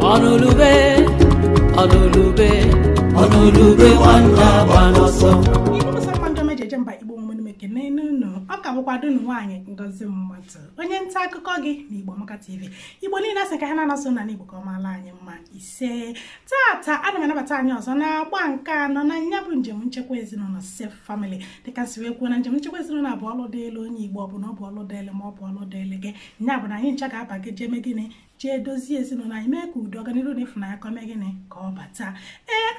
Onulube, onulube wanda banoso. Igbo samando mejeje mba Igbo mụmụ mekene n'unu. Ọ ka bụkwa dunu nwaanyị Ngozi Mmadụ. Onye nta akụkọ gị na Igbo Amaka TV. Igbo niile asị ka ha na-asụ na Igbo ka ọ maala anyị mma ise. Tata ana m anabata anyị ọzọ na-agba nke anọ na nya bụ njem nchekwa ezinụlọ Safe Family. Dịka si wee kwuo na njem nchekwa ezinụlọ bụ ọlụ dịịlị onye Igbo, ọ bụ na ọ bụ ọlụ dịịlị ma ọ bụ ọlụ dịịlị gị. Nya bụ na anyị ncha ga-aba gị jeme gịnị jee dozie ezinụlọ anyị, mee ka udo ọganiru na ịfụnanya ka mee gịnị ka ọ bata.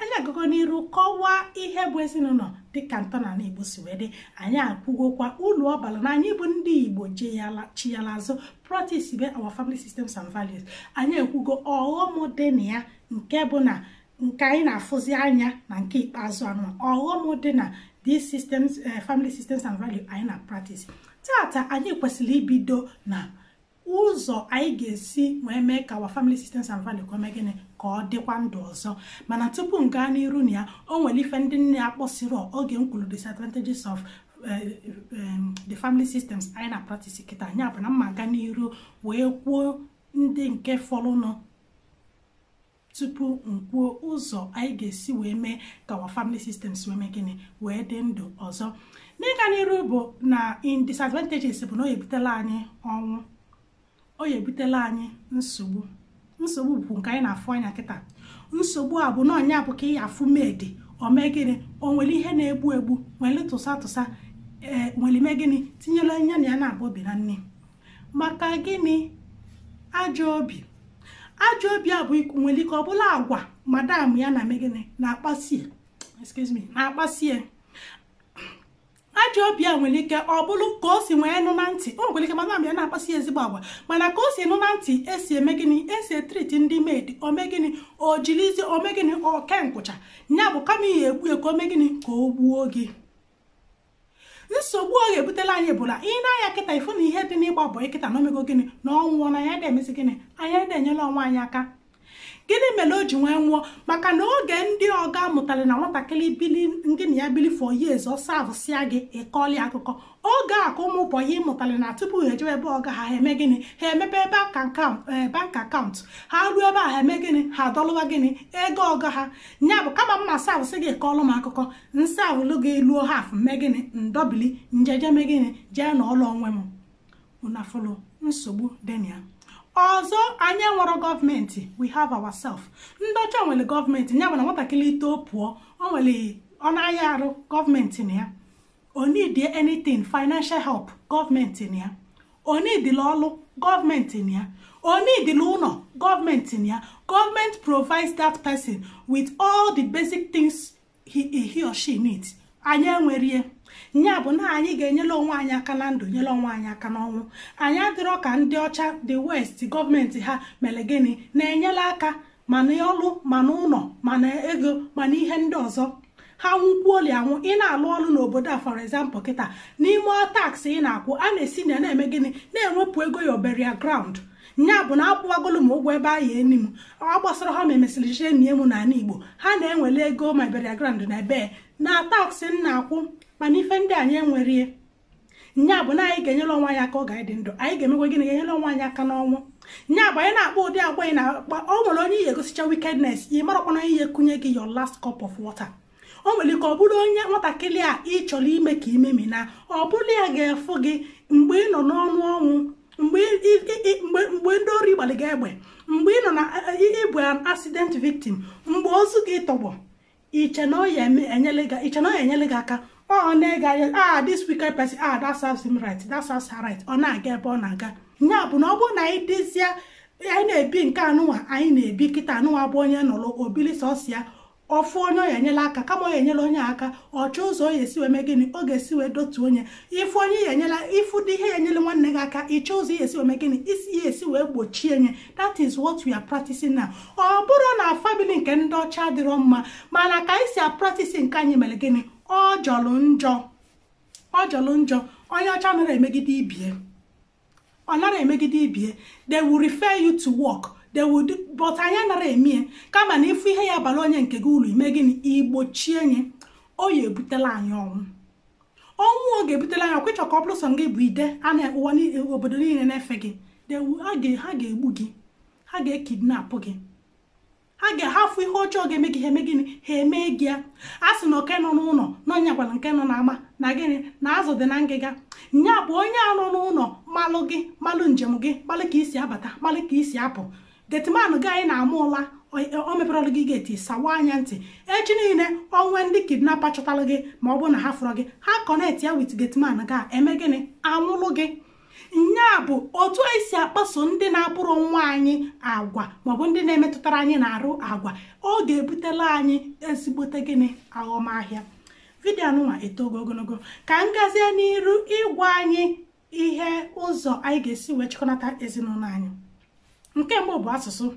Anyị agụgọ n'iru kọwaa ihe bụ ezinụlọ dịka ntọala Igbo si wee dị. Anyị akwụgokwa ulu ọbala na anyị bụ ndị Igbo chi yala azụ practice be our family systems and values. Anyị ekwugo ọghọm dị na ya nke bụ na nke anyị na-afụzi anya na nke ikpeazụ anụ ọghọm dị na these systems, family systems and values anyị na practice. Tata anyị kwesịrị ibido na ụzọ anyị ga-esi wee mee ka our family systems and values ka mee gịnị ka ọ dịkwa ndụ ọzọ. Mana tupu m gaa n'iru na ya, o nwere ife ndị nne ya kpọsiri oge m kwuru disadvantages of the family systems anyị na practice kịta. Anya bụ na mma gaa n'iru wee kwuo ndị nke fọlụnụ tupu m kwuo ụzọ anyị ga-esi wee mee ka our family systems wee mee gịnị wee dị ndụ ọzọ. N'ịga n'iru bụ na in disadvantages bụ na o ebutela anyị ọnwụ, o ebutela anyị nsogbu bụ nke anyị na-afụ anya kịta. Nsogbu a bụ na ọnya bụ ka ị afụ medi ome gịnị o nwere ihe na-egbu nwere tụsa nwere ime gịnị tinyela anya na ya na-abụ obi na nne maka gịnị ajọ obi a bụ nwere ike ọ bụla agwa madam ya na megịnị na-akpasie ajọ obi a nwere ike ọ bụrụ ka o si nwee nụ na ntị. O nwere ike madam ya na-akpasi ezigbo agwa, mana ka o si nụ na ntị esi eme gịnị esi etriti ndị maid ome gịnị o jilizi ome gịnị oke nkwụcha nya bụ kama ihe egbu ka ome gịnị ka o gbuo gị. Nsogbu ọ ga-ebutela anyị bụ na ị na-anya kịta ifu na ihe dị n'ịgba bọị kịta na omego gịnị na ọnwụọ na ya na-emesi gịnị anyị na-enyela ọnwa anyị aka. Gịnị mere o ji nwee nwụọ? Maka na oge ndị ọga mụtara na nwatakịrị bili ndị na ya bili for years ọsọ avụsịa gị ịkọli akụkọ. Oge a ka ụmụ ụbọyị mụtara na tupu ha ejewe ebe ọga ha eme gịnị ha emepe bank akaụntụ ha ruo ebe a ha eme gịnị ha adọlụwa gịnị ego ọga ha. Nya bụ kama mma savụsị gị kọọlụ m akụkọ nsavụlụ gị luo haf mme gịnị ndọbili njeje me gịnị jee na ụlọ onwe m unafụlụ nsogbu dị na ya. Ọzọ anyị nwere gọọmenti, we have ourselves. Ndị ọcha nwere gọọmenti, ya bụ na nwatakịrị ito pụọ ọ nwere ọ na-aya arụ gọọmenti na ya. O need anything financial help gọọmenti na ya. O need ọlụ gọọmenti na ya. O need ụlọ gọọmenti na ya. Government provides that person with all the basic things he or she needs. Anyị enwerie nya bụ na anyị ga-enyela onwe anyị aka na ndụ nyela onwe anyị aka n'ọnwụ. Anyị adịrọ ka ndị ọcha the west gọọmenti ha mere gịnị na-enyela aka mana ọlụ mana ụlọ mana ego mana ihe ndị ọzọ. Ha nwụkwuoli anwụ ị na-alụ ọlụ n'obodo a for example kịta n'ime tax ị na-akwụ a na-esi na na-eme gịnị na-enwepụ ego ya burial ground. Nya bụ na akwụwagolu m ụgwọ ebe ahụ eni m ọ gbasara ha ma emesịrị jee nie m n'ala Igbo ha na-enwele ego ma burial ground na ebe na tax m na-akwụ mana ife ndị anyị enwerie. Nya bụ na anyị ga-enyere onwe anyị aka ọ ga-adị ndụ, anyị ga-emekwa gịnị ga-enyere onwe anyị aka n'ọnwụ. Nya bụ anyị na-akpọ ụdị agwa anyị na-akpa o nwere onye ihe egosicha wickedness ị marakwana ihe kunye gị your last cup of water. O nwere ka ọ bụrụ onye nwatakịrị a ị chọrọ ime ka imemi na ọ bụrụ ya ga-efụ gị mgbe ị nọ n'ọnụ ọnwụ mgbe ndị ori gbalị gị egbe mgbe ị nọ na ịbụ an accident victim mgbe ozu gị tọgbọ iche na ọ ya enyele gị aka ọ na-ega this wicked person that serves him right, that serves her right. Ọ na-aga ebe ọ na-aga. Nya bụ na ọ bụrụ na anyị dịzie anyị na-ebi nke anụnwa anyị na-ebi kịta anụnwa bụ onye nọrọ obili sọsịa ọfụ onye ọ ya enyela aka kama ọ ya enyela onye aka ọchọ ụzọ ọ ya esi wee mee gịnị ọ ga-esi wee dotu onye ifu onye ya enyela ifu dị ihe ya enyela nwanne gị aka ịchọ ụzọ ya esi wee mee gịnị isi ya esi wee gbochie nye. That is what we are practicing now. Ọ bụrụ na family nke ndị ọcha adịrọ mma mana ka anyị si practice nke anyị mere gịnị ọ jọrọ njọ. Onye ọcha nara emegide ibie ọ nara emegide ibie they will refer you to work. They will do, but anyị nara emie kama na ifu ihe ya abalị onye nke gị uru ime gịnị igbochie nye o ya ebutela anyị ọnwụ ọ ga-ebutela anyị ọkwa ịchọ ka ọ bụrụ sọ gị bụ ide a na-ụwa obodo niile na-efe gị ha ga-egbu gị ha ga-ekidnapụ gị ha ga-ahafụ ihe ọjọọ ga-eme gị ha eme gịnị ha eme gị ya. A sị na oke nọ n'ụlọ n'ọnya gwara nke nọ n'ama na gịnị na azụ dị na ngịga. Nya bụ onye a nọ n'ụlọ malụ gị malụ njem gị malụ ka isi abata malụ ka isi apụ. Getimanụ gị anyị na-ama ụla o mepere ọlụ gị geti sawa anya ntị echi niile onwe ndị kidnapa chọtalụ gị ma ọ bụ na ha fụrụ gị ha kọnekt ya wit getimanụ ga eme gịnị anwụlụ gị. Nya bụ otu esi akpaso ndị na-abụrụ nwa anyị agwa maọbụ ndị na-emetụtara anyị na-arụ agwa ọ ga-ebutela anyị ezigbote gịnị aghọmahịa. Vidiyo anụnwa etogo ogologo ka m gazie n'iru ịgwa anyị ihe ụzọ anyị ga-esi wee chịkọnata ezinụlọ anyị. Nke mbụ bụ asụsụ.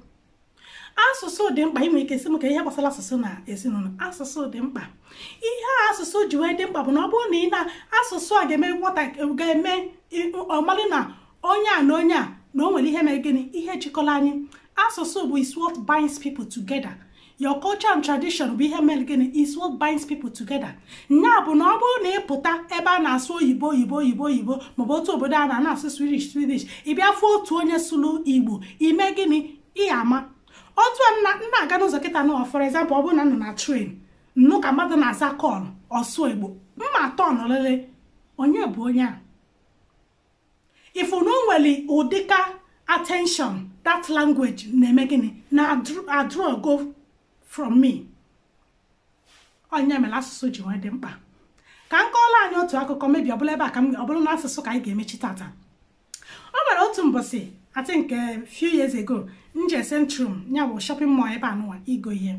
Asụsụ dị mkpa. Inwe ike isi m ka ihe gbasara asụsụ na ezinụlọ. Asụsụ dị mkpa. Ihe asụsụ ji wee dị mkpa bụ na ọ bụrụ na ị na-asụsụ a ga-eme ga-eme ọmalị na onye a na onye a na o nwere ihe mere gịnị ihe jikọrọ anyị. Asụsụ bụ is what binds people together. Your culture and tradition bụ ihe mere gịnị is what binds people together. Nya bụ na ọ bụrụ na ị pụta ebe a na-asụ oyibo maọbụ otu obodo a na-asụ Swedish ị bịa fụ otu onye sụrụ Igbo ime gịnị ị ama. Otu nna aga n'ụzọ kịta nọ for example ọ bụrụ na nọ na train nnụ ka mmadụ na-aza kọl ọsụ Igbo mma atọ nọlele onye bụ onye a. Ifu na o nwere ụdịka attention that language na-eme gịnị na draw go from me. Onye mere asụsụ ji nwee dị mkpa. Ka m kọọla anyị otu akụkọ mebi ọbụla ebe a ka ọ bụrụ na asụsụ ka anyị ga-emechi tata. O nwere otu mbọsị I think few years ago nje Centrum nya bụ shopping mall ebe anụwa igo ihe.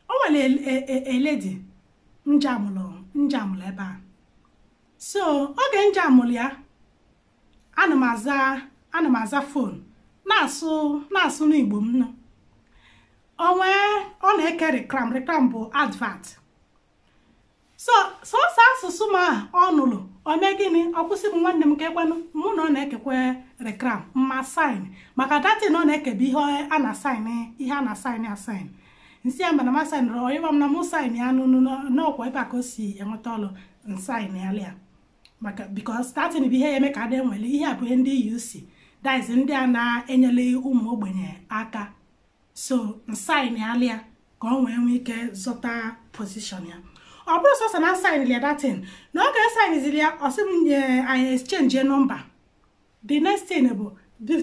O nwere a lady njamụlụ ebe a. So oge njamụlụ ya ana m aza phone na-asụ n'Igbo m nọ. Ọ na-eke reklam bụ advert. So asụsụ ma ọ nụrụ o mee gịnị ọ kwụsị m nwanne m ka ekwenụ mụ na ọ na-ekekwe reklam mma sign maka datin ọ na-ekebe ihe a na sign asign nsị ya mana ma sign rọ ịwa m na mụ sign ya n'ọkwa ebe a ka o si enweta ọlụ nsign ya lịa maka because datin bụ ihe ya eme ka adị nwere ihe a bụ ndị UC that is ndị a na-enyere ụmụ ogbenye aka. So nsign ya lịa ka ọ nwee ike zọta position ya. Ọ bụrụ sọsọ na sign ya datin na ọ ga-sign ziri ya ọsị m anyị exchange number. The next thing bụ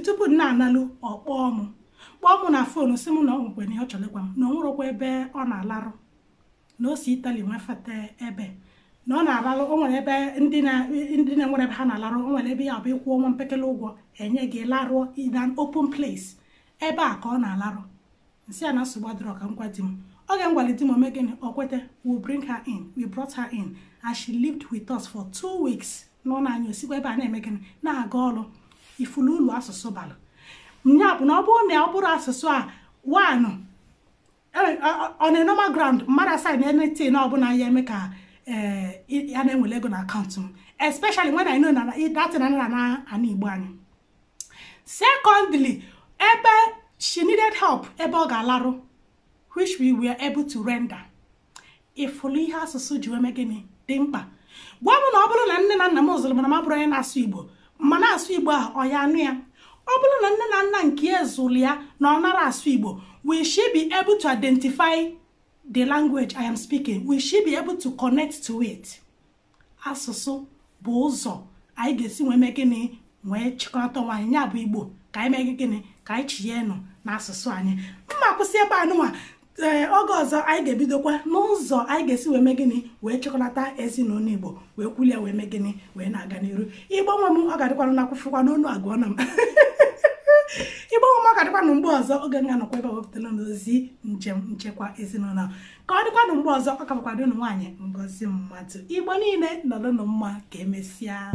tupu na-analụ ọkpọọ m na fonu si m na ọ nwekwe na ihe ọ chọrọkwa m na ọ nwụrụkwa ebe ọ na-alarụ na o si Italy nwefata ebe na ọ na-alarụ o nwere ebe ndị na-enwere ebe ha na-alarụ o nwere ebe ya bụ ịkwụ ọnwa mpekele ụgwọ enye gị laruo in an open place ebe a ka ọ na-alarụ. Nsị a na-asụgbu adịrọ ka ngwa di m oge ngwali di m ome gịnị o kwete we brought her in and she lived with us for 2 weeks. Nọ na anyị osikwa ebe a na-eme gịnị na-aga ọrụ ifulu ụlọ asụsụ bara. Nya bụ na ọ bụrụ na ọ bụrụ asụsụ a one on a normal ground mmadụ aside anything na ọbụla ya eme ka ya na-enwere ego na akaụntụ m especially when I know na that na ana Igbo anyị. Secondly, ebe she needed help ebe ọ ga-alarụ which we were able to render. Ifulu ihe asụsụ ji eme gịnị dị mkpa. Gwa m na ọ bụrụ na nne na nna m zụrụ mana ma bụrụ onye na-asụ Igbo ma na-asụ Igbo a ọ ya anụ ya. Ọ bụrụ na nne na nna nke ya zụrụ ya na ọ nara asụ Igbo, will she be able to identify the language I am speaking? Will she be able to connect to it? Asụsụ bụ ụzọ anyị ga-esi wee mee gịnị wee chịkọta onwe anyị ya bụ Igbo ka anyị mee gịnị ka anyị chie nụ n'asụsụ anyị. Mma kwụsị ebe anụnwa oge ọzọ anyị ga-ebidokwa n'ụzọ anyị ga-esi wee mee gịnị wee chịkọlata ezinụlọ Igbo wee kwulie wee mee gịnị wee na-aga n'iru. Igbo nwe m ọ ga-adịkwanụ n'akwụkwọ n'ọnụ agụọ na m Igbo nwe m ọ ga-adịkwanụ mgbe ọzọ oge nga nọkwa ebe wepụtara n'ozi njem nchekwa ezinụlọ ka ọ dịkwanụ mgbe ọzọ ọ ka bụkwado ụnụ nwaanyị Ngozi Mmadụ. Igbo niile nọrọ mma ka emesịa.